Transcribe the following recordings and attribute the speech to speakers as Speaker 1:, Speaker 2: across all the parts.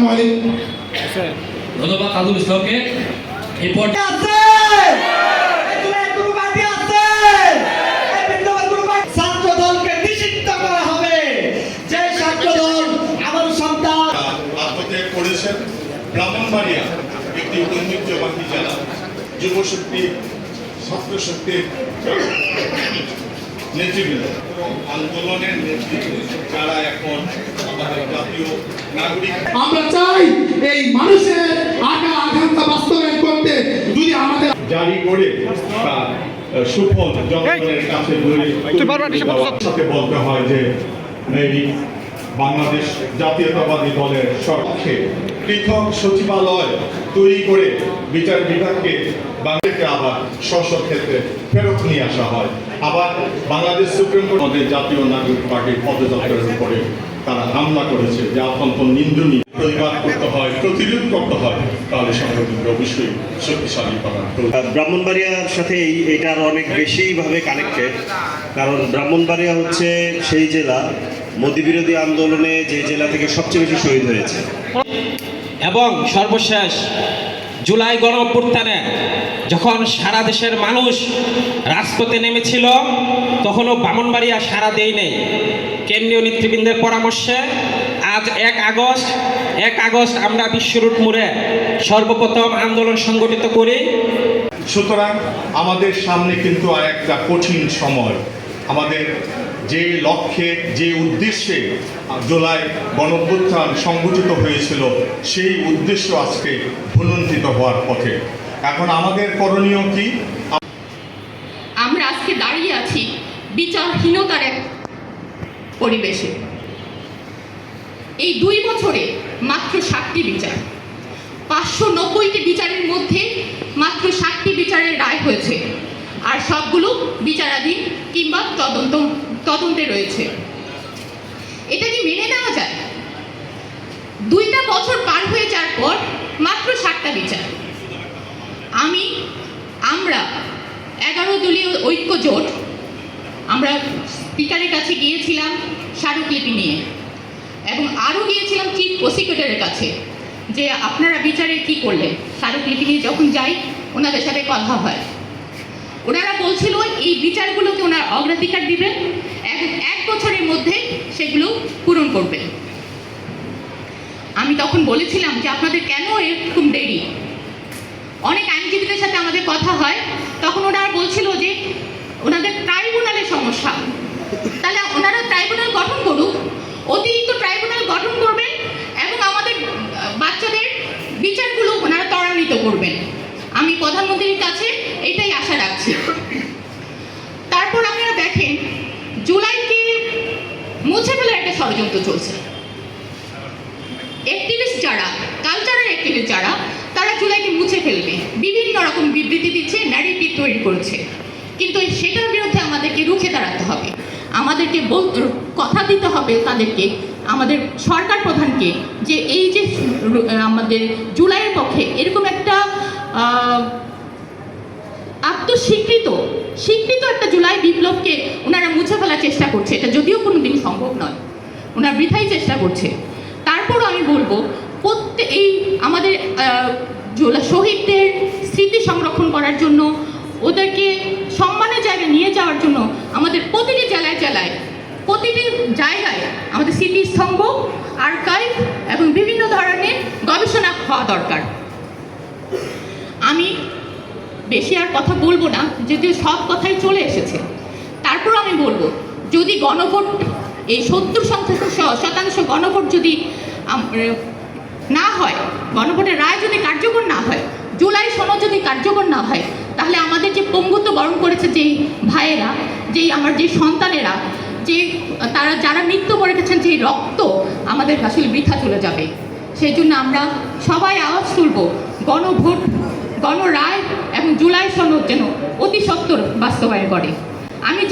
Speaker 1: আসসালামু আলাইকুম।
Speaker 2: ধন্যবাদ আজুল ইসলামকে। এই পর্যায়ে
Speaker 3: ছাত্র দলকে নিষিদ্ধ করা হবে। যে ছাত্র দল আমার সন্তান
Speaker 4: আত্মত্যাগ করেছেন। ব্রাহ্মণবাড়িয়া একটি ঐতিহ্যবাহী জেলা, যুবশক্তি ছাত্র শক্তির নেতৃবৃন্দ আন্দোলনের নেতৃত্ব যারা এখন আমাদের জাতীয় নাগরিক।
Speaker 1: আমরা চাই এই মানুষের আকাঙ্ক্ষা বাস্তবায়ন করতে যদি আমাদের
Speaker 4: জারি করে তার সুফল জনগণের কাছে সাথে বলতে হয় যে এই বাংলাদেশ জাতীয়তাবাদী দলের পক্ষে পৃথক সচিবালয় তৈরি করে বিচার বিভাগকে বাংলাদেশকে আবার স্ব ক্ষেত্রে ফেরত নিয়ে আসা হয়। আবার বাংলাদেশ সুপ্রিম কোর্ট আমাদের জাতীয় নাগরিক পার্টির পদযাত্রার উপরে তারা হামলা করেছে, যে অত্যন্ত নিন্দনীয়। প্রতিবাদ করতে হয়, প্রতিরোধ করতে হয়, তাহলে সংগঠনকে অবশ্যই শক্তিশালী করা।
Speaker 5: ব্রাহ্মণবাড়িয়ার সাথে এটার অনেক বেশিভাবে কানেক্টেড, কারণ ব্রাহ্মণবাড়িয়া হচ্ছে সেই জেলা মোদি বিরোধী আন্দোলনে যে জেলা থেকে সবচেয়ে বেশি শহীদ হয়েছে।
Speaker 6: এবং সর্বশেষ জুলাই গণঅভ্যুত্থানে যখন সারা দেশের মানুষ রাজপথে নেমেছিল, তখনও ব্রাহ্মণবাড়িয়া সারা দেয়নি। কেন্দ্রীয় নেতৃবৃন্দের পরামর্শে আজ 1 আগস্ট আমরা বিশ্ব রুট মোড়ে সর্বপ্রথম আন্দোলন সংগঠিত করি।
Speaker 4: সুতরাং আমাদের সামনে কিন্তু আর একটা কঠিন সময়। আমাদের যে লক্ষ্যে, যে উদ্দেশ্যে জুলাই গণঅভ্যুত্থান সংগঠিত হয়েছিল, সেই উদ্দেশ্য আজকে ভুলুণ্ঠিত হওয়ার পথে। এখন আমাদের করণীয় কি?
Speaker 7: আমরা আজকে দাঁড়িয়ে আছি বিচারহীনতার এক পরিবেশে। এই 2 বছরে মাত্র 60টি বিচার, 590টি বিচারের মধ্যে মাত্র 60টি বিচারের রায় হয়েছে, আর সবগুলো বিচারাধীন কিংবা তদন্তে রয়েছে। এটা কি মেনে নেওয়া যায়? 2টা বছর পার হয়ে যাওয়ার পর মাত্র 60টা বিচার। আমরা 11 দলীয় ঐক্য জোট আমরা স্পিকারের কাছে গিয়েছিলাম স্মারকলিপি নিয়ে, এবং আরও গিয়েছিলাম চিফ প্রসিকিউটরের কাছে যে আপনারা বিচারে কি করলেন। স্মারকলিপি নিয়ে যখন যাই, ওনাদের সাথে কথা হয়, ওনারা বলছিল এই বিচারগুলোকে ওনারা অগ্রাধিকার দিবেন এবং 1 বছরের মধ্যে সেগুলো পূরণ করবেন। আমি তখন বলেছিলাম যে আপনাদের কেন এরকম দেরি? অনেক আইনজীবীদের সাথে আমাদের কথা হয়, তখন ওনারা বলছিল যে ওনাদের ট্রাইব্যুনালের সমস্যা। তাহলে ওনারা ট্রাইব্যুনাল গঠন করুক, অতিরিক্ত ট্রাইব্যুনাল গঠন করবেন এবং আমাদের বাচ্চাদের বিচারগুলো ওনারা ত্বরান্বিত করবেন। আমি প্রধানমন্ত্রীর কাছে এটাই আশা রাখছি। তারপর আপনারা দেখেন জুলাইকে মুছে ফেলার একটা ষড়যন্ত্র চলছে। অ্যাক্টিভিস্ট যারা, কালচারাল অ্যাক্টিভিস্ট যারা, তারা জুলাইকে মুছে ফেলবে, বিভিন্ন রকম বিবৃতি দিচ্ছে, ন্যারেটিভ তৈরি করছে। কিন্তু সেটার বিরুদ্ধে আমাদেরকে রুখে দাঁড়াতে হবে, আমাদেরকে কথা দিতে হবে তাদেরকে, আমাদের সরকার প্রধানকে, যে এই যে আমাদের জুলাইয়ের পক্ষে এরকম একটা আত্মস্বীকৃত একটা জুলাই বিপ্লবকে ওনারা মুছে ফেলার চেষ্টা করছে। এটা যদিও কোনো দিন সম্ভব নয়, ওনারা বৃথাই চেষ্টা করছে। তারপরও আমি বলবো এই আমাদের শহীদদের স্মৃতি সংরক্ষণ করার জন্য, ওদেরকে সম্মানের জায়গায় নিয়ে যাওয়ার জন্য আমাদের প্রতিটি জেলায় প্রতিটি জায়গায় আমাদের স্মৃতিস্তম্ভ, আর্কাইভ এবং বিভিন্ন ধরনের গবেষণা হওয়া দরকার। আমি বেশি আর কথা বলবো না, যদিও সব কথাই চলে এসেছে। তারপর আমি বলবো, যদি গণভোট, এই 70% গণভোট যদি না হয়, গণভোটের রায় যদি কার্যকর না হয়, জুলাই সনদ যদি কার্যকর না হয়, তাহলে আমাদের যে পঙ্গুত্ব বরণ করেছে যেই ভাইয়েরা, আমার যে সন্তানেরা, যে তারা যারা মৃত্যু করে গেছেন, যে রক্ত আমাদের আসলে বৃথা চলে যাবে। সেই জন্য আমরা সবাই আওয়াজ তুলব, গণভোট, গণরায় এবং জুলাই সনদ যেন অতি সত্বর বাস্তবায়ন করে। আমি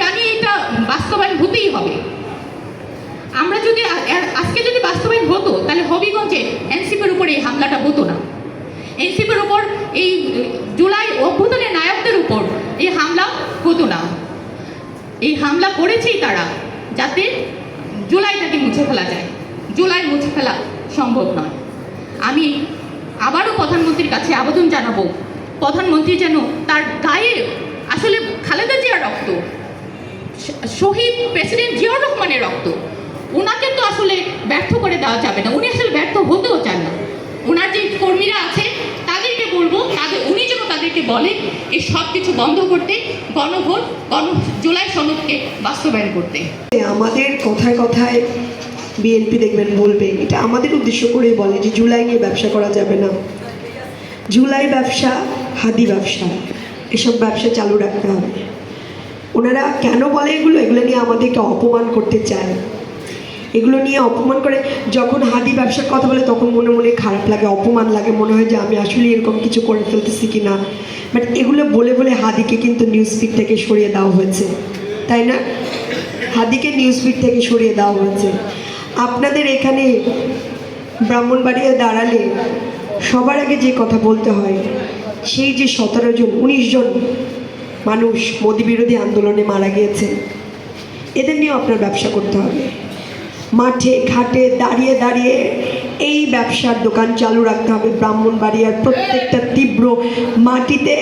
Speaker 7: জানি এটা বাস্তবায়ন হতেই হবে। আমরা যদি আজকে যদি বাস্তবায়ন হতো, তাহলে হবিগঞ্জে এনসিপির উপর এই হামলাটা হতো না। এনসিপির উপর, এই জুলাই অভ্যুত্থানের নায়কদের উপর এই হামলা হতো না। এই হামলা করেছেই তারা, যাতে জুলাইটাকে মুছে ফেলা যায়। জুলাই মুছে ফেলা সম্ভব নয়। আমি আবারও প্রধানমন্ত্রীর কাছে আবেদন জানাবো, প্রধানমন্ত্রী যেন তার গায়ে আসলে খালেদা জিয়ার রক্ত, শহীদ প্রেসিডেন্ট জিয়াউর রহমানের রক্ত, ওনাকে তো আসলে ব্যর্থ করে দেওয়া যাবে না, উনি আসলে ব্যর্থ হতেও চান না। ওনার যে কর্মীরা আছে তাদেরকে বলবো, উনি যেন তাদেরকে বলে এই সব কিছু বন্ধ করতে, গণভোট জুলাই সনদকে বাস্তবায়ন করতে।
Speaker 8: আমাদের কথায় কথায় বিএনপি দেখবেন বলবে, এটা আমাদের উদ্দেশ্য করেই বলে যে জুলাই নিয়ে ব্যবসা করা যাবে না, জুলাই ব্যবসা হাদি ব্যবসা, এসব ব্যবসা চালু রাখতে হবে। ওনারা কেন বলে এগুলো নিয়ে আমাদেরকে অপমান করতে চায়, এগুলো নিয়ে অপমান করে। যখন হাদি ব্যবসার কথা বলে তখন মনে মনে খারাপ লাগে, অপমান লাগে, মনে হয় যে আমি আসলে এরকম কিছু করে ফেলতেছি কি না। বাট এগুলো বলে বলে হাদিকে কিন্তু নিউজ ফিড থেকে সরিয়ে দেওয়া হয়েছে, তাই না? হাদিকে নিউজ ফিড থেকে সরিয়ে দেওয়া হয়েছে। আপনাদের এখানে ব্রাহ্মণবাড়িয়ায় দাঁড়ালে সবার আগে যে কথা বলতে হয়, সেই যে 17 জন 19 জন মানুষ মোদি বিরোধী আন্দোলনে মারা গিয়েছে, এদের নিয়েও আপনার ব্যবসা করতে হবে। মাঠে ঘাটে দাঁড়িয়ে দাঁড়িয়ে এই ব্যবসার দোকান চালু রাখতে হবে। ব্রাহ্মণবাড়িয়ার প্রত্যেকটা তীব্র মাটিতে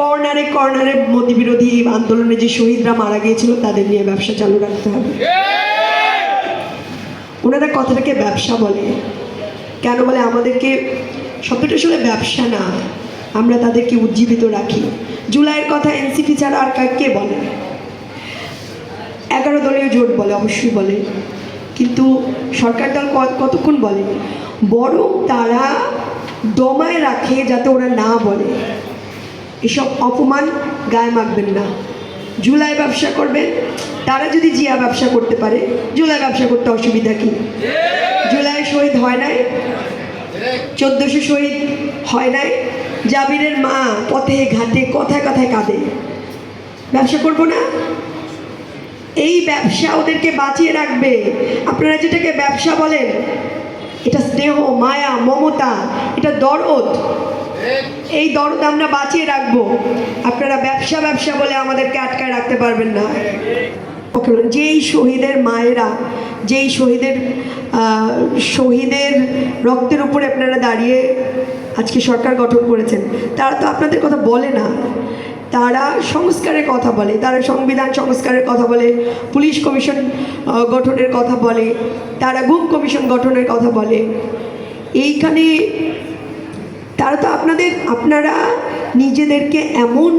Speaker 8: কর্নারে কর্নারে মোদি বিরোধী আন্দোলনে যে শহীদরা মারা গিয়েছিল তাদের নিয়ে ব্যবসা চালু রাখতে হবে। ওনারা কথাটাকে ব্যবসা বলে কেন বলে? আমাদেরকে শব্দটা আসলে ব্যবসা না, আমরা তাদেরকে উজ্জীবিত রাখি। জুলাইয়ের কথা এনসিপি ছাড়া আর কে বলে? 11 দলীয় জোট বলে, অবশ্যই বলে, কিন্তু সরকার দল কতক্ষণ বলে? বরং তারা দমায় রাখে যাতে ওরা না বলে। এসব অপমান গায়ে মাখবেন না। জুলাই ব্যবসা করবেন, তারা যদি জিয়া ব্যবসা করতে পারে, জুলাই ব্যবসা করতে অসুবিধা কি? জুলাই শহীদ হয় নাই, 1400 শহীদ হয় নাই, জাবিরের মা পথে ঘাটে কথায় কথায় কাঁদে। ব্যবসা করবো না? এই ব্যবসা ওদেরকে বাঁচিয়ে রাখবে। আপনারা যেটাকে ব্যবসা বলেন, এটা স্নেহ, মায়া, মমতা, এটা দরদ। এই দরদ আমরা বাঁচিয়ে রাখবো। আপনারা ব্যবসা ব্যবসা বলে আমাদেরকে আটকায় রাখতে পারবেন না। যেই শহীদের মায়েরা, যেই শহীদের রক্তের উপরে আপনারা দাঁড়িয়ে আজকে সরকার গঠন করেছেন, তারা তো আপনাদের কথা বলে না। তারা সংস্কারের কথা বলে, তারা সংবিধান সংস্কারের কথা বলে, পুলিশ কমিশন গঠনের কথা বলে, তারা গুম কমিশন গঠনের কথা বলে। এইখানে তারা তো আপনারা নিজেদেরকে এমন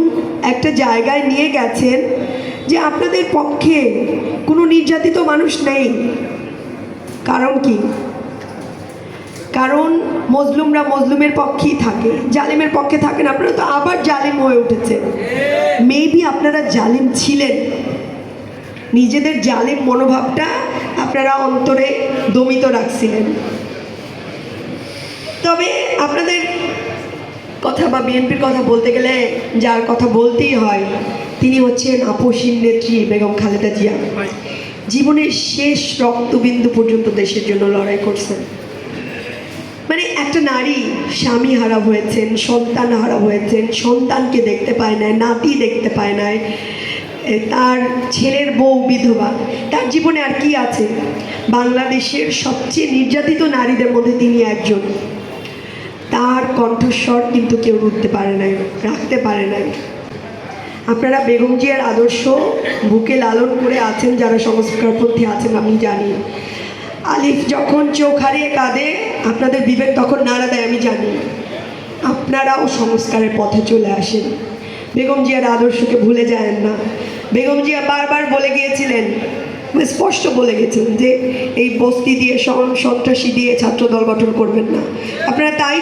Speaker 8: একটা জায়গায় নিয়ে গেছেন যে আপনাদের পক্ষে কোনো নির্যাতিত মানুষ নেই। কারণ কি? কারণ মজলুমরা মজলুমের পক্ষেই থাকে, জালিমের পক্ষে থাকেন। আপনারা তো আবার জালিম হয়ে উঠেছেন। মেবি আপনারা জালিম ছিলেন, নিজেদের জালিম মনোভাবটা আপনারা অন্তরে দমিত রাখছিলেন। তবে আপনাদের কথা বা বিএনপির কথা বলতে গেলে যার কথা বলতেই হয়, তিনি হচ্ছেন আপসীন নেত্রী বেগম খালেদা জিয়া। জীবনের শেষ রক্তবিন্দু পর্যন্ত দেশের জন্য লড়াই করছেন। মানে একটা নারী স্বামী হারা হয়েছেন, সন্তান হারা হয়েছেন, সন্তানকে দেখতে পায় নাই, নাতি দেখতে পায় নাই, তার ছেলের বউ বিধবা, তার জীবনে আর কি আছে? বাংলাদেশের সবচেয়ে নির্যাতিত নারীদের মধ্যে তিনি একজন। তার কণ্ঠস্বর কিন্তু কেউ রুখতে পারে নাই, রাখতে পারে নাই। আপনারা বেগম জিয়ার আদর্শ বুকে লালন করে আছেন, যারা সংস্কারপন্থী আছেন, আমি জানি। আলিফ যখন চোখ হারিয়ে কাঁদে, আপনাদের বিবেক তখন নাড়া দেয়, আমি জানি। আপনারাও সংস্কারের পথে চলে আসেন, বেগম জিয়ার আদর্শকে ভুলে যায় না। বেগম জিয়া বারবার বলে গিয়েছিলেন, স্পষ্ট বলে গেছিলেন যে এই বস্তি দিয়ে সন্ত্রাসী দিয়ে ছাত্রদল গঠন করবেন না। আপনারা তাই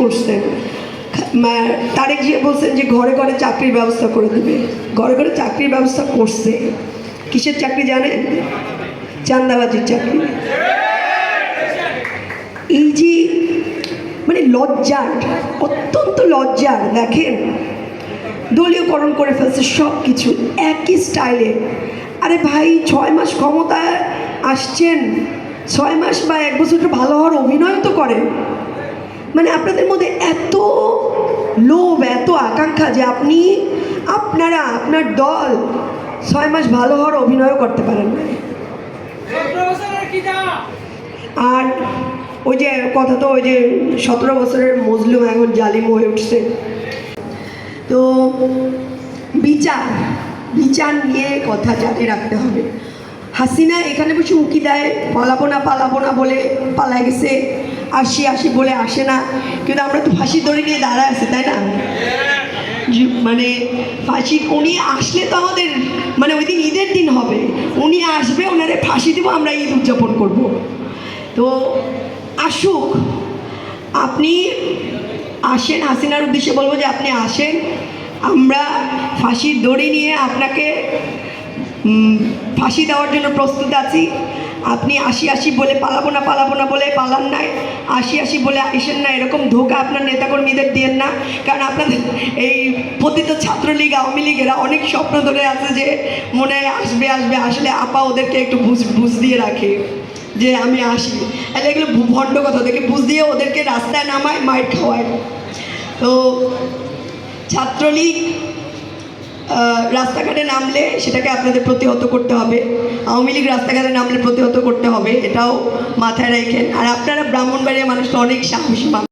Speaker 8: করছেন, তারেক জিয়া বলছেন যে ঘরে ঘরে চাকরির ব্যবস্থা করে দেবে। ঘরে ঘরে চাকরির ব্যবস্থা করছে। কিসের চাকরি জানেন? চাঁদাবাজির চাকরি। এই যে মানে লজ্জার, অত্যন্ত লজ্জার। দেখেন, দলীয়করণ করে ফেলছে সব কিছু একই স্টাইলে। আরে ভাই, 6 মাস ক্ষমতায় আসছেন, 6 মাস বা 1 বছর ভালো হওয়ার অভিনয় তো করেন। মানে আপনাদের মধ্যে এত লোভ, এত আকাঙ্ক্ষা যে আপনার দল 6 মাস ভালো হওয়ার অভিনয়ও করতে পারেন না। আর ওই যে কথা তো ওই যে 17 বছরের মজলুম এখন জালিম হয়ে উঠছে। তো বিচার বিচার নিয়ে কথা জারি রাখতে হবে। হাসিনা এখানে বসে উঁকি দেয়, পালাবো না বলে পালায় গেছে, আসি বলে আসে না, কিন্তু আমরা তো ফাঁসি দড়ি নিয়ে দাঁড়ায় আছি, তাই না? মানে ফাঁসি উনি আসলে তো আমাদের মানে ওই দিন ঈদের দিন হবে, উনি আসবে, ওনারে ফাঁসি দেবো, আমরা ঈদ উদযাপন করব। তো আসুক, আপনি আসেন, হাসিনার উদ্দেশ্যে বলবো যে আপনি আসেন, আমরা ফাঁসির দড়ি নিয়ে আপনাকে ফাঁসি দেওয়ার জন্য প্রস্তুত আছি। আপনি আসি বলে পালাবো না বলে পালান নাই, আসি বলে আইসেন না, এরকম ধোকা আপনার নেতাকর্মীদের দিয়েন না। কারণ আপনাদের এই পতিত ছাত্রলীগ, আওয়ামী লীগেরা অনেক স্বপ্ন ধরে আছে যে মনে হয় আসবে, আসলে আপা ওদেরকে একটু বুঝ দিয়ে রাখে যে আমি আসি, তাহলে এগুলো ভণ্ড কথা, ওদেরকে বুঝ দিয়ে ওদেরকে রাস্তায় নামায়, মাইর খাওয়ায়। তো ছাত্রলীগ রাস্তাঘাটে নামলে সেটাকে আপনাদের প্রতিহত করতে হবে, আওয়ামী লীগ রাস্তাঘাটে নামলে প্রতিহত করতে হবে, এটাও মাথায় রাখেন। আর আপনারা ব্রাহ্মণবাড়িয়া মানুষ তো অনেক সাহসী মানুষ।